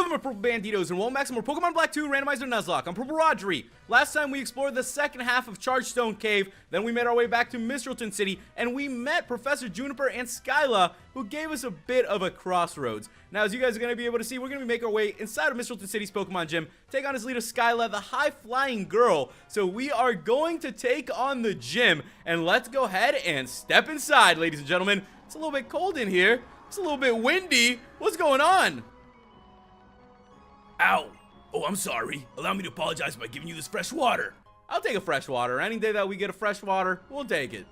Hello there, my Purple Banditos, and welcome back to more Pokemon Black 2 Randomizer Nuzlocke. I'm PurpleRodri. Last time we explored the second half of Chargestone Cave, then we made our way back to Mistralton City, and we met Professor Juniper and Skyla, who gave us a bit of a crossroads. Now, as you guys are going to be able to see, we're going to make our way inside of Mistralton City's Pokemon Gym, take on his leader Skyla, the high-flying girl. So we are going to take on the gym, and let's go ahead and step inside, ladies and gentlemen. It's a little bit cold in here. It's a little bit windy. What's going on? Ow! Oh, I'm sorry. Allow me to apologize by giving you this fresh water. I'll take a fresh water. Any day that we get a fresh water, we'll take it.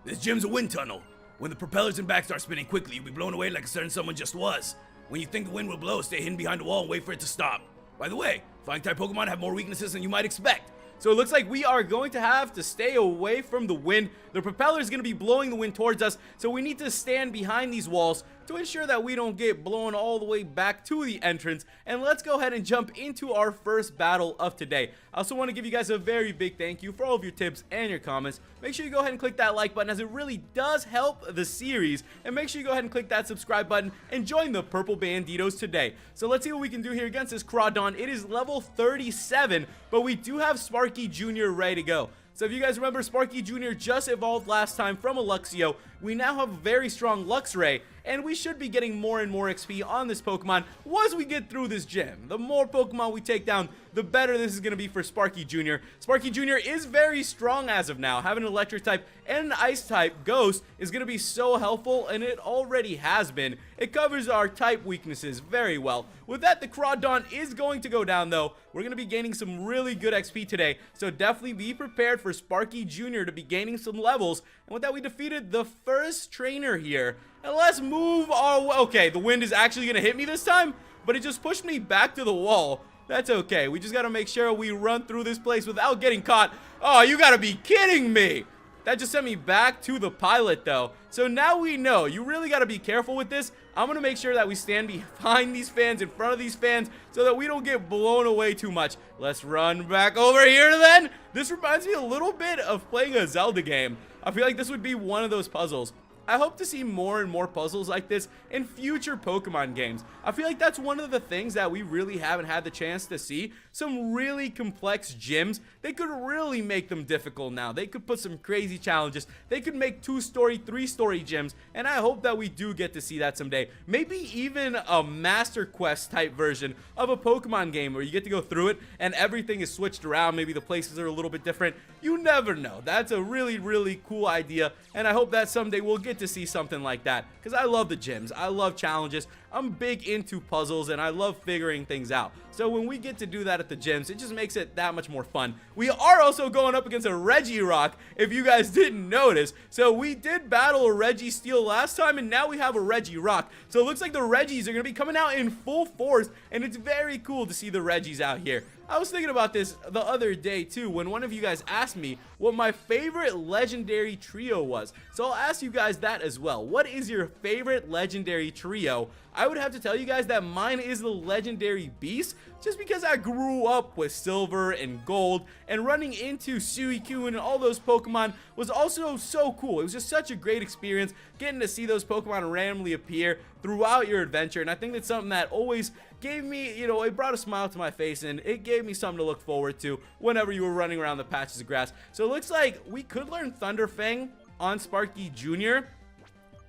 This gym's a wind tunnel. When the propellers and back start spinning quickly, you'll be blown away like a certain someone just was. When you think the wind will blow, stay hidden behind a wall and wait for it to stop. By the way, flying-type Pokemon have more weaknesses than you might expect. So it looks like we are going to have to stay away from the wind. The propeller is going to be blowing the wind towards us, so we need to stand behind these walls to ensure that we don't get blown all the way back to the entrance. And let's go ahead and jump into our first battle of today. I also want to give you guys a very big thank you for all of your tips and your comments. Make sure you go ahead and click that like button, as it really does help the series. And make sure you go ahead and click that subscribe button and join the Purple Banditos today. So let's see what we can do here against this Crawdon. It is level 37, but we do have Sparky Jr. ready to go. So if you guys remember, Sparky Jr. just evolved last time from a Luxio. We now have a very strong Luxray, and we should be getting more and more XP on this Pokemon once we get through this gym. The more Pokemon we take down, the better this is going to be for Sparky Jr. Sparky Jr. is very strong as of now. Having an Electric type and an Ice type Ghost is going to be so helpful, and it already has been. It covers our type weaknesses very well. With that, the Crawdon is going to go down, though. We're going to be gaining some really good XP today, so definitely be prepared for Sparky Jr. to be gaining some levels. And with that, we defeated the first trainer here. And let's move our way. Okay, the wind is actually going to hit me this time, but it just pushed me back to the wall. That's okay. We just got to make sure we run through this place without getting caught. Oh, you got to be kidding me. That just sent me back to the pilot, though. So now we know. You really got to be careful with this. I'm going to make sure that we stand behind these fans, in front of these fans, so that we don't get blown away too much. Let's run back over here, then. This reminds me a little bit of playing a Zelda game. I feel like this would be one of those puzzles. I hope to see more and more puzzles like this in future Pokemon games. I feel like that's one of the things that we really haven't had the chance to see. Some really complex gyms. They could really make them difficult now. They could put some crazy challenges. They could make 2-story, 3-story gyms, and I hope that we do get to see that someday. Maybe even a Master Quest type version of a Pokemon game where you get to go through it and everything is switched around. Maybe the places are a little bit different. You never know. That's a really, really cool idea, and I hope that someday we'll get to see something like that, because I love the gyms. I love challenges. I'm big into puzzles, and I love figuring things out. So when we get to do that at the gyms, it just makes it that much more fun. We are also going up against a Regirock, if you guys didn't notice. So we did battle a Registeel last time, and now we have a Regirock. So it looks like the Regis are going to be coming out in full force, and it's very cool to see the Regis out here. I was thinking about this the other day too, when one of you guys asked me what my favorite legendary trio was. So I'll ask you guys that as well. What is your favorite legendary trio? I would have to tell you guys that mine is the legendary Beast, just because I grew up with Silver and Gold, and running into Suicune and all those Pokemon was also so cool. It was just such a great experience getting to see those Pokemon randomly appear throughout your adventure, and I think that's something that always gave me, you know, it brought a smile to my face, and it gave me something to look forward to whenever you were running around the patches of grass. So it looks like we could learn Thunderfang on Sparky Jr.,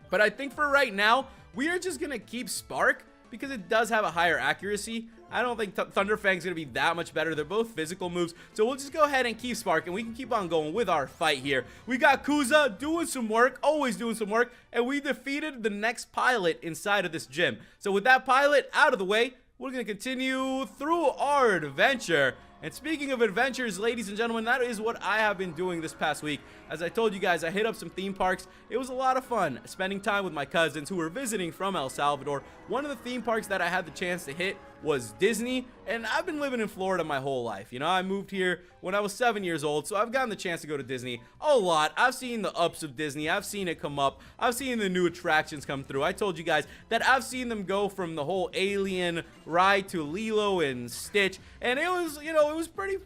but I think for right now, we are just going to keep Spark because it does have a higher accuracy. I don't think Thunderfang's going to be that much better. They're both physical moves. So we'll just go ahead and keep Spark, and we can keep on going with our fight here. We got Kuza doing some work, always doing some work, and we defeated the next pilot inside of this gym. So with that pilot out of the way, we're going to continue through our adventure. And speaking of adventures, ladies and gentlemen, that is what I have been doing this past week. As I told you guys, I hit up some theme parks. It was a lot of fun spending time with my cousins who were visiting from El Salvador. One of the theme parks that I had the chance to hit was Disney, and I've been living in Florida my whole life. You know, I moved here when I was 7 years old, so I've gotten the chance to go to Disney a lot. I've seen the ups of Disney. I've seen it come up. I've seen the new attractions come through. I told you guys that I've seen them go from the whole Alien ride to Lilo and Stitch, and it was, you know, it was pretty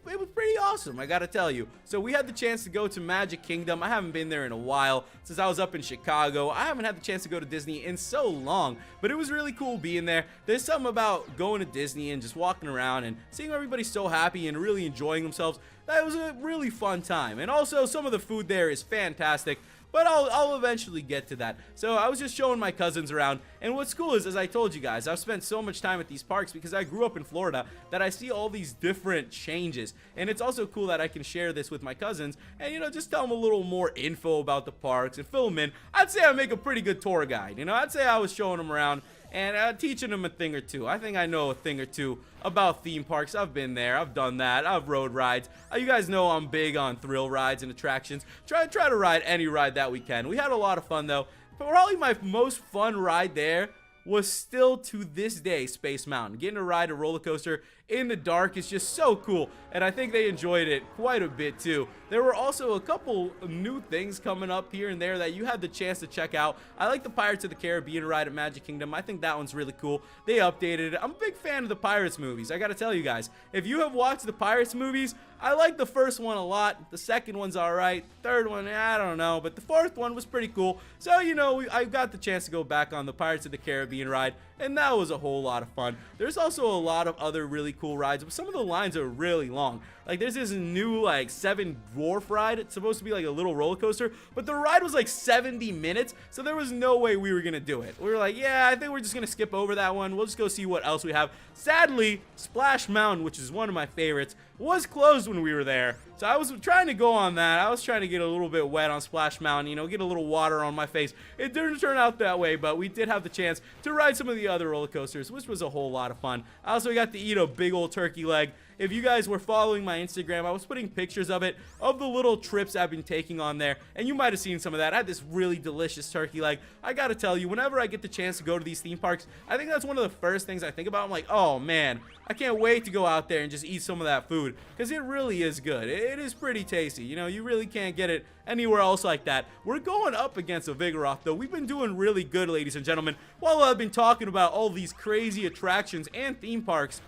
awesome, I gotta tell you. So we had the chance to go to Magic Kingdom. I haven't been there in a while since I was up in Chicago. I haven't had the chance to go to Disney in so long, but it was really cool being there. There's something about going to Disney and just walking around and seeing everybody so happy and really enjoying themselves. That was a really fun time. And also, some of the food there is fantastic, but I'll eventually get to that. So I was just showing my cousins around, and what's cool is, as I told you guys, I've spent so much time at these parks because I grew up in Florida that I see all these different changes, and it's also cool that I can share this with my cousins and, you know, just tell them a little more info about the parks and fill them in. I'd say I make a pretty good tour guide. You know, I'd say I was showing them around and teaching them a thing or two. I think I know a thing or two about theme parks. I've been there. I've done that. I've rode rides. You guys know I'm big on thrill rides and attractions. Try to ride any ride that we can. We had a lot of fun, though. But probably my most fun ride there was still, to this day, Space Mountain. Getting to ride a roller coaster in the dark is just so cool, and I think they enjoyed it quite a bit too. There were also a couple new things coming up here and there that you had the chance to check out. I like the Pirates of the Caribbean ride at Magic Kingdom. I think that one's really cool. They updated it. I'm a big fan of the Pirates movies. I gotta tell you guys, if you have watched the Pirates movies, I like the first one a lot. The second one's alright. Third one, I don't know, but the fourth one was pretty cool. So, you know, I got the chance to go back on the Pirates of the Caribbean ride, and that was a whole lot of fun. There's also a lot of other really cool rides, but some of the lines are really long. Like, there's this new, like, 7 Dwarf ride. It's supposed to be like a little roller coaster, but the ride was like 70 minutes, so there was no way we were gonna do it. We were like, yeah, I think we're just gonna skip over that one. We'll just go see what else we have. Sadly, Splash Mountain, which is one of my favorites, was closed when we were there. So I was trying to go on that. I was trying to get a little bit wet on Splash Mountain, you know, get a little water on my face. It didn't turn out that way, but we did have the chance to ride some of the other roller coasters, which was a whole lot of fun. I also got to eat a big old turkey leg. If you guys were following my Instagram, I was putting pictures of it, of the little trips I've been taking on there, and you might have seen some of that. I had this really delicious turkey leg. I gotta tell you, whenever I get the chance to go to these theme parks, I think that's one of the first things I think about. I'm like, oh man, I can't wait to go out there and just eat some of that food, because it really is good. It is pretty tasty. You know, you really can't get it anywhere else like that. We're going up against a Vigoroth, though. We've been doing really good, ladies and gentlemen, while I've been talking about all these crazy attractions and theme parks.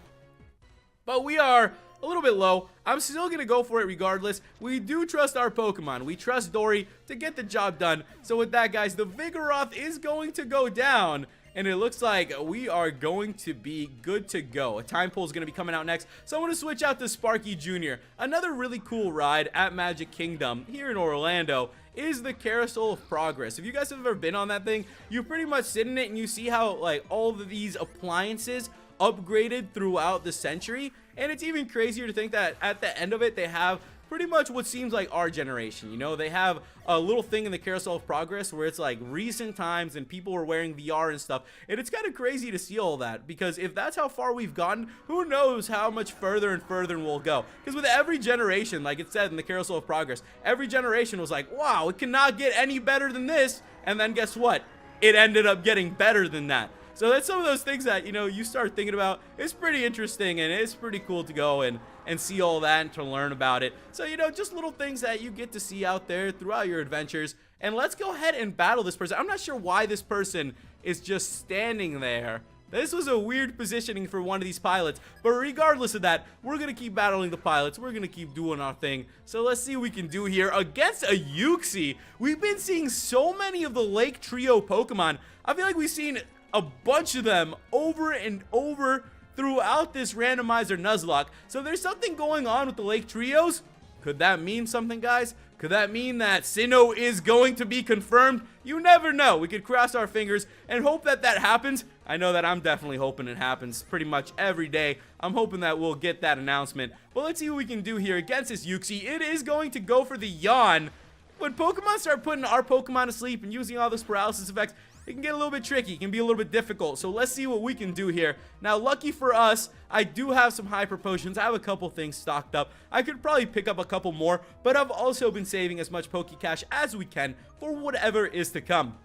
But we are a little bit low. I'm still going to go for it regardless. We do trust our Pokemon. We trust Dory to get the job done. So with that, guys, the Vigoroth is going to go down, and it looks like we are going to be good to go. A time pull is going to be coming out next, so I'm going to switch out to Sparky Jr. Another really cool ride at Magic Kingdom here in Orlando is the Carousel of Progress. If you guys have ever been on that thing, you pretty much sit in it and you see how, like, all of these appliances upgraded throughout the century, and it's even crazier to think that at the end of it they have pretty much what seems like our generation. You know, they have a little thing in the Carousel of Progress where it's like recent times and people are wearing VR and stuff, and it's kind of crazy to see all that, because if that's how far we've gotten, who knows how much further and further we'll go. Because with every generation, like it said in the Carousel of Progress, every generation was like, wow, it cannot get any better than this, and then guess what? It ended up getting better than that. So that's some of those things that, you know, you start thinking about. It's pretty interesting, and it's pretty cool to go and see all that and to learn about it. So, you know, just little things that you get to see out there throughout your adventures. And let's go ahead and battle this person. I'm not sure why this person is just standing there. This was a weird positioning for one of these pilots, but regardless of that, we're going to keep battling the pilots. We're going to keep doing our thing. So let's see what we can do here against a Uxie. We've been seeing so many of the Lake Trio Pokemon. I feel like we've seen a bunch of them over and over throughout this Randomizer Nuzlocke. So there's something going on with the Lake Trios. Could that mean something, guys? Could that mean that Sinnoh is going to be confirmed? You never know. We could cross our fingers and hope that that happens. I know that I'm definitely hoping it happens pretty much every day. I'm hoping that we'll get that announcement. But let's see what we can do here against this Uxie. It is going to go for the yawn. When Pokemon start putting our Pokemon to sleep and using all those paralysis effects, it can get a little bit tricky. It can be a little bit difficult. So let's see what we can do here. Now, lucky for us, I do have some hyper potions. I have a couple things stocked up. I could probably pick up a couple more, but I've also been saving as much Pokecash as we can for whatever is to come.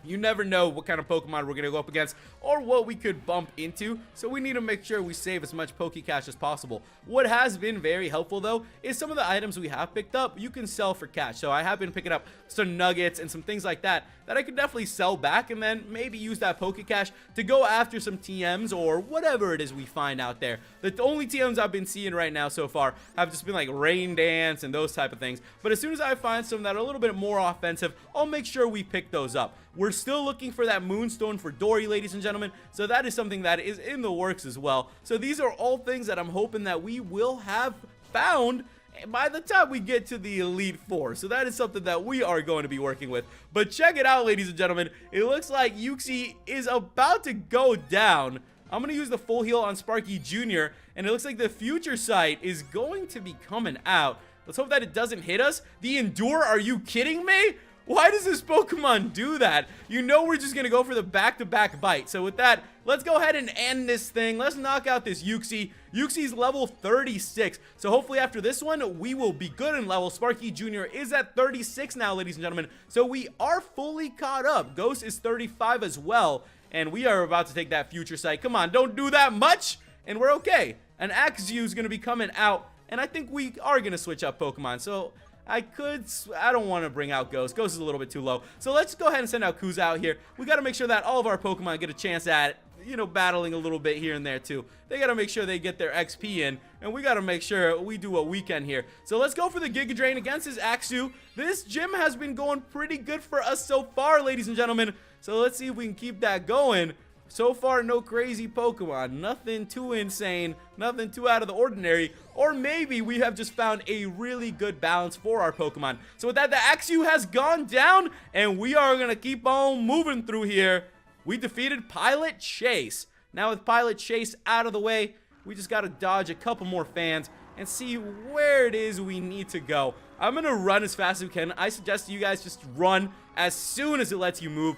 You never know what kind of Pokemon we're going to go up against or what we could bump into, so we need to make sure we save as much Pokecash as possible. What has been very helpful, though, is some of the items we have picked up, you can sell for cash. So I have been picking up some nuggets and some things like that I could definitely sell back and then maybe use that Pokecash to go after some TMs or whatever it is we find out there. The only TMs I've been seeing right now so far have just been like Rain Dance and those type of things. But as soon as I find some that are a little bit more offensive, I'll make sure we pick those up. We're still looking for that Moonstone for Dory, ladies and gentlemen, so that is something that is in the works as well. So these are all things that I'm hoping that we will have found by the time we get to the Elite Four. So that is something that we are going to be working with. But check it out, ladies and gentlemen. It looks like Uxie is about to go down. I'm going to use the full heal on Sparky Jr. And it looks like the Future Sight is going to be coming out. Let's hope that it doesn't hit us. The Endure, are you kidding me? Why does this Pokemon do that? You know we're just going to go for the back-to-back bite. So with that, let's go ahead and end this thing. Let's knock out this Uxie. Uxie's level 36. So hopefully after this one, we will be good in level. Sparky Jr. is at 36 now, ladies and gentlemen. So we are fully caught up. Ghost is 35 as well. And we are about to take that Future Sight. Come on, don't do that much. And we're okay. An Axew is going to be coming out. And I think we are going to switch up Pokemon. So I don't want to bring out Ghost. Ghost is a little bit too low. So let's go ahead and send out Kuza out here. We got to make sure that all of our Pokemon get a chance at, you know, battling a little bit here and there too. They got to make sure they get their XP in. And we got to make sure we do what we can here. So let's go for the Giga Drain against his Axew. This gym has been going pretty good for us so far, ladies and gentlemen. So let's see if we can keep that going. So far, no crazy Pokemon, nothing too insane, nothing too out of the ordinary, or maybe we have just found a really good balance for our Pokemon. So with that, the Axew has gone down, and we are going to keep on moving through here. We defeated Pilot Chase. Now with Pilot Chase out of the way, we just got to dodge a couple more fans and see where it is we need to go. I'm going to run as fast as we can. I suggest you guys just run as soon as it lets you move.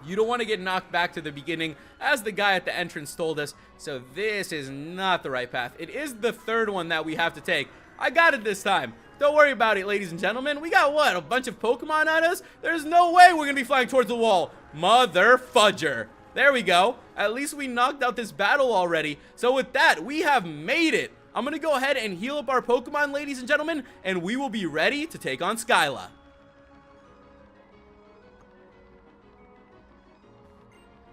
You don't want to get knocked back to the beginning, as the guy at the entrance told us. So this is not the right path. It is the third one that we have to take. I got it this time. Don't worry about it, ladies and gentlemen. We got, what, a bunch of Pokemon on us? There's no way we're going to be flying towards the wall. Mother fudger. There we go. At least we knocked out this battle already. So with that, we have made it. I'm going to go ahead and heal up our Pokemon, ladies and gentlemen, and we will be ready to take on Skyla.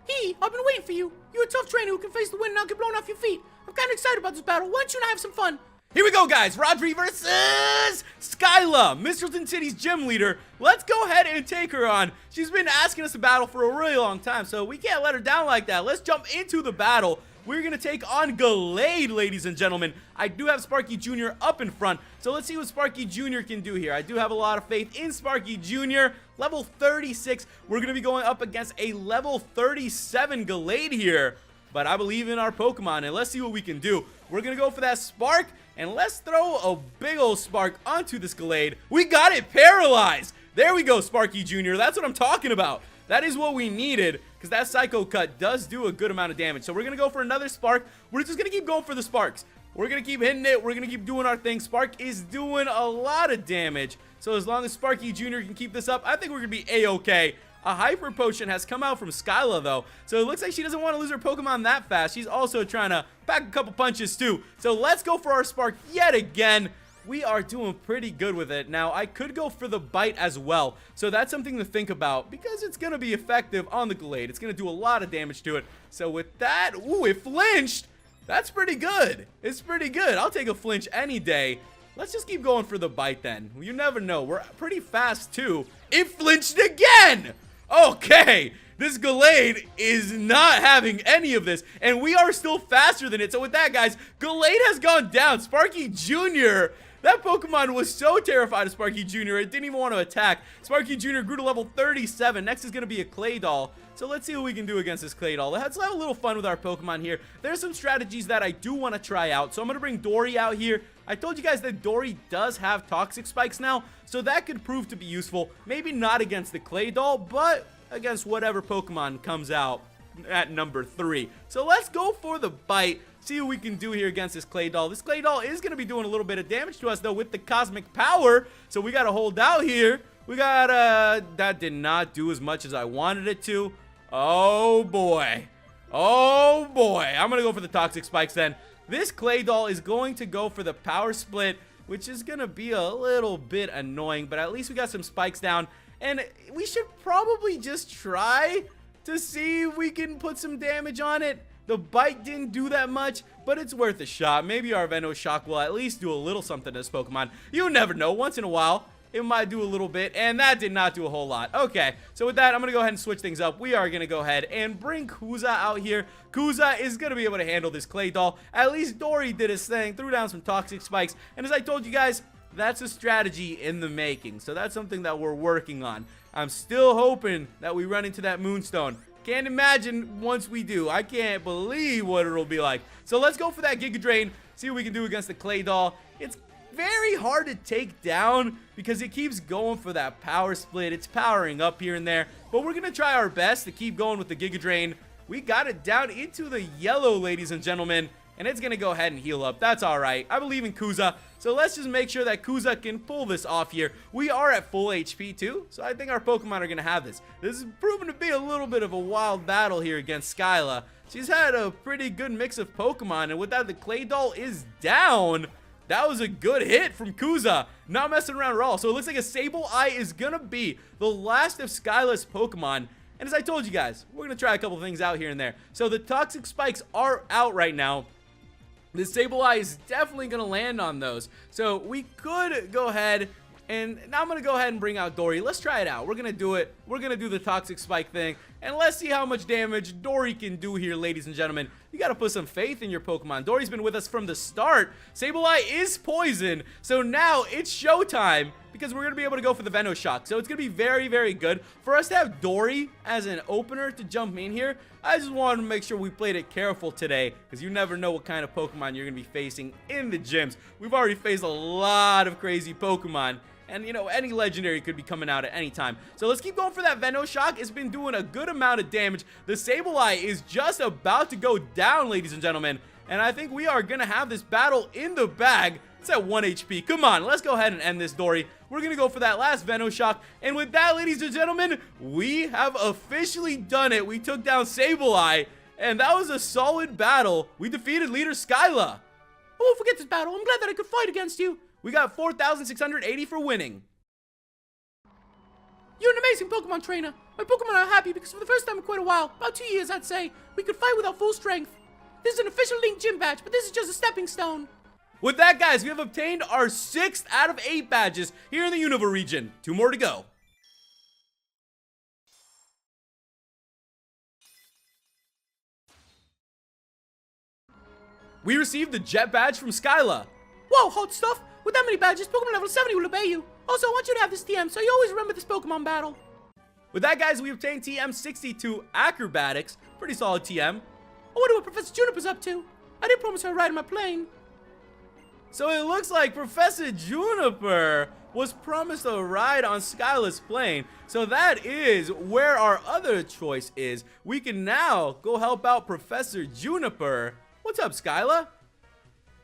Hey, I've been waiting for you. You're a tough trainer who can face the wind and not get blown off your feet. I'm kind of excited about this battle. Why don't you and I have some fun? Here we go, guys. Rodri versus Skyla, Mistralton City's gym leader. Let's go ahead and take her on. She's been asking us to battle for a really long time, so we can't let her down like that. Let's jump into the battle. We're going to take on Gallade, ladies and gentlemen. I do have Sparky Jr. up in front, so let's see what Sparky Jr. can do here. I do have a lot of faith in Sparky Jr. Level 36, we're going to be going up against a level 37 Gallade here. But I believe in our Pokemon, and let's see what we can do. We're going to go for that Spark, and let's throw a big old Spark onto this Gallade. We got it paralyzed. There we go, Sparky Jr. That's what I'm talking about. That is what we needed, because that Psycho Cut does do a good amount of damage. So we're going to go for another Spark. We're just going to keep going for the Sparks. We're going to keep hitting it. We're going to keep doing our thing. Spark is doing a lot of damage. So as long as Sparky Jr. can keep this up, I think we're going to be A-okay. A Hyper Potion has come out from Skyla, though. So it looks like she doesn't want to lose her Pokemon that fast. She's also trying to pack a couple punches, too. So let's go for our Spark yet again. We are doing pretty good with it. Now, I could go for the Bite as well. So that's something to think about, because it's going to be effective on the Gallade. It's going to do a lot of damage to it. So with that, ooh, it flinched. That's pretty good. It's pretty good. I'll take a flinch any day. Let's just keep going for the Bite then. You never know. We're pretty fast, too. It flinched again. Okay. This Gallade is not having any of this, and we are still faster than it. So with that, guys, Gallade has gone down. Sparky Jr., that Pokemon was so terrified of Sparky Jr., it didn't even want to attack. Sparky Jr. grew to level 37. Next is going to be a Claydol. So let's see what we can do against this Claydol. Let's have a little fun with our Pokemon here. There's some strategies that I do want to try out. So I'm going to bring Dory out here. I told you guys that Dory does have Toxic Spikes now, so that could prove to be useful. Maybe not against the Claydol, but against whatever Pokemon comes out at number 3. So let's go for the Bite. See what we can do here against this Claydol. This Claydol is going to be doing a little bit of damage to us, though, with the Cosmic Power. So we got to hold out here. We got, that did not do as much as I wanted it to. Oh, boy. Oh, boy. I'm going to go for the toxic spikes then. This clay doll is going to go for the power split, which is going to be a little bit annoying, but at least we got some spikes down. And we should probably just try to see if we can put some damage on it. The bite didn't do that much, but it's worth a shot. Maybe our Venoshock will at least do a little something to this Pokemon. You never know. Once in a while, it might do a little bit, and that did not do a whole lot. Okay, so with that, I'm going to go ahead and switch things up. We are going to go ahead and bring Kuza out here. Kuza is going to be able to handle this clay doll. At least Dory did his thing, threw down some toxic spikes, and as I told you guys, that's a strategy in the making. So that's something that we're working on. I'm still hoping that we run into that Moonstone. Can't imagine once we do. I can't believe what it'll be like. So let's go for that Giga Drain, see what we can do against the clay doll. It's very hard to take down because it keeps going for that power split. It's powering up here and there, but we're gonna try our best to keep going with the Giga Drain. We got it down into the yellow, ladies and gentlemen, and it's gonna go ahead and heal up. That's all right. I believe in Kuza, so let's just make sure that Kuza can pull this off here. We are at full HP too, so I think our Pokemon are gonna have this. This is proven to be a little bit of a wild battle here against Skyla. She's had a pretty good mix of Pokemon, and with that, the clay doll is down. That was a good hit from Kuza. Not messing around at all. So it looks like a Sableye is gonna be the last of Skyla's Pokemon. And as I told you guys, we're gonna try a couple things out here and there. So the toxic spikes are out right now. The Sableye is definitely going to land on those. So we could go ahead and now I'm going to go ahead and bring out Dory. Let's try it out. We're going to do it. We're going to do the toxic spike thing. And let's see how much damage Dory can do here, ladies and gentlemen. You got to put some faith in your Pokemon. Dory's been with us from the start. Sableye is poison. So now it's showtime because we're going to be able to go for the Venoshock. So it's going to be very, very good for us to have Dory as an opener to jump in here. I just wanted to make sure we played it careful today because you never know what kind of Pokemon you're going to be facing in the gyms. We've already faced a lot of crazy Pokemon. And, you know, any legendary could be coming out at any time. So let's keep going for that Venoshock. It's been doing a good amount of damage. The Sableye is just about to go down, ladies and gentlemen. And I think we are going to have this battle in the bag. It's at 1 HP. Come on, let's go ahead and end this, Dory. We're going to go for that last Venoshock. And with that, ladies and gentlemen, we have officially done it. We took down Sableye. And that was a solid battle. We defeated leader Skyla. I won't forget this battle. I'm glad that I could fight against you. We got 4,680 for winning. You're an amazing Pokemon trainer. My Pokemon are happy because for the first time in quite a while, about 2 years I'd say, we could fight without full strength. This is an official Link Gym badge, but this is just a stepping stone. With that, guys, we have obtained our 6th out of 8 badges here in the Unova region. 2 more to go. We received the Jet badge from Skyla. Whoa, hot stuff! With that many badges, Pokemon level 70 will obey you. Also, I want you to have this TM, so you always remember this Pokemon battle. With that, guys, we obtained TM62 Acrobatics. Pretty solid TM. I wonder what Professor Juniper's up to. I did promise her a ride in my plane. So it looks like Professor Juniper was promised a ride on Skyla's plane. So that is where our other choice is. We can now go help out Professor Juniper. What's up, Skyla?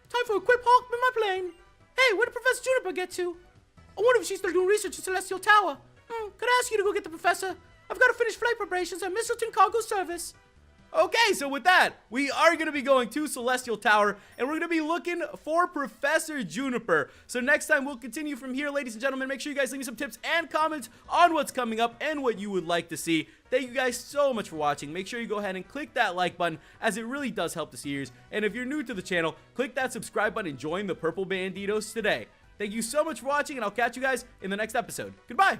Time for a quick hop in my plane. Hey, where did Professor Juniper get to? I wonder if she's still doing research at Celestial Tower. Could I ask you to go get the professor? I've got to finish flight preparations at Mistralton Cargo Service. Okay, so with that, we are going to be going to Celestial Tower, and we're going to be looking for Professor Juniper. So next time, we'll continue from here, ladies and gentlemen. Make sure you guys leave me some tips and comments on what's coming up and what you would like to see. Thank you guys so much for watching. Make sure you go ahead and click that like button, as it really does help the series. And if you're new to the channel, click that subscribe button and join the Purple Banditos today. Thank you so much for watching, and I'll catch you guys in the next episode. Goodbye!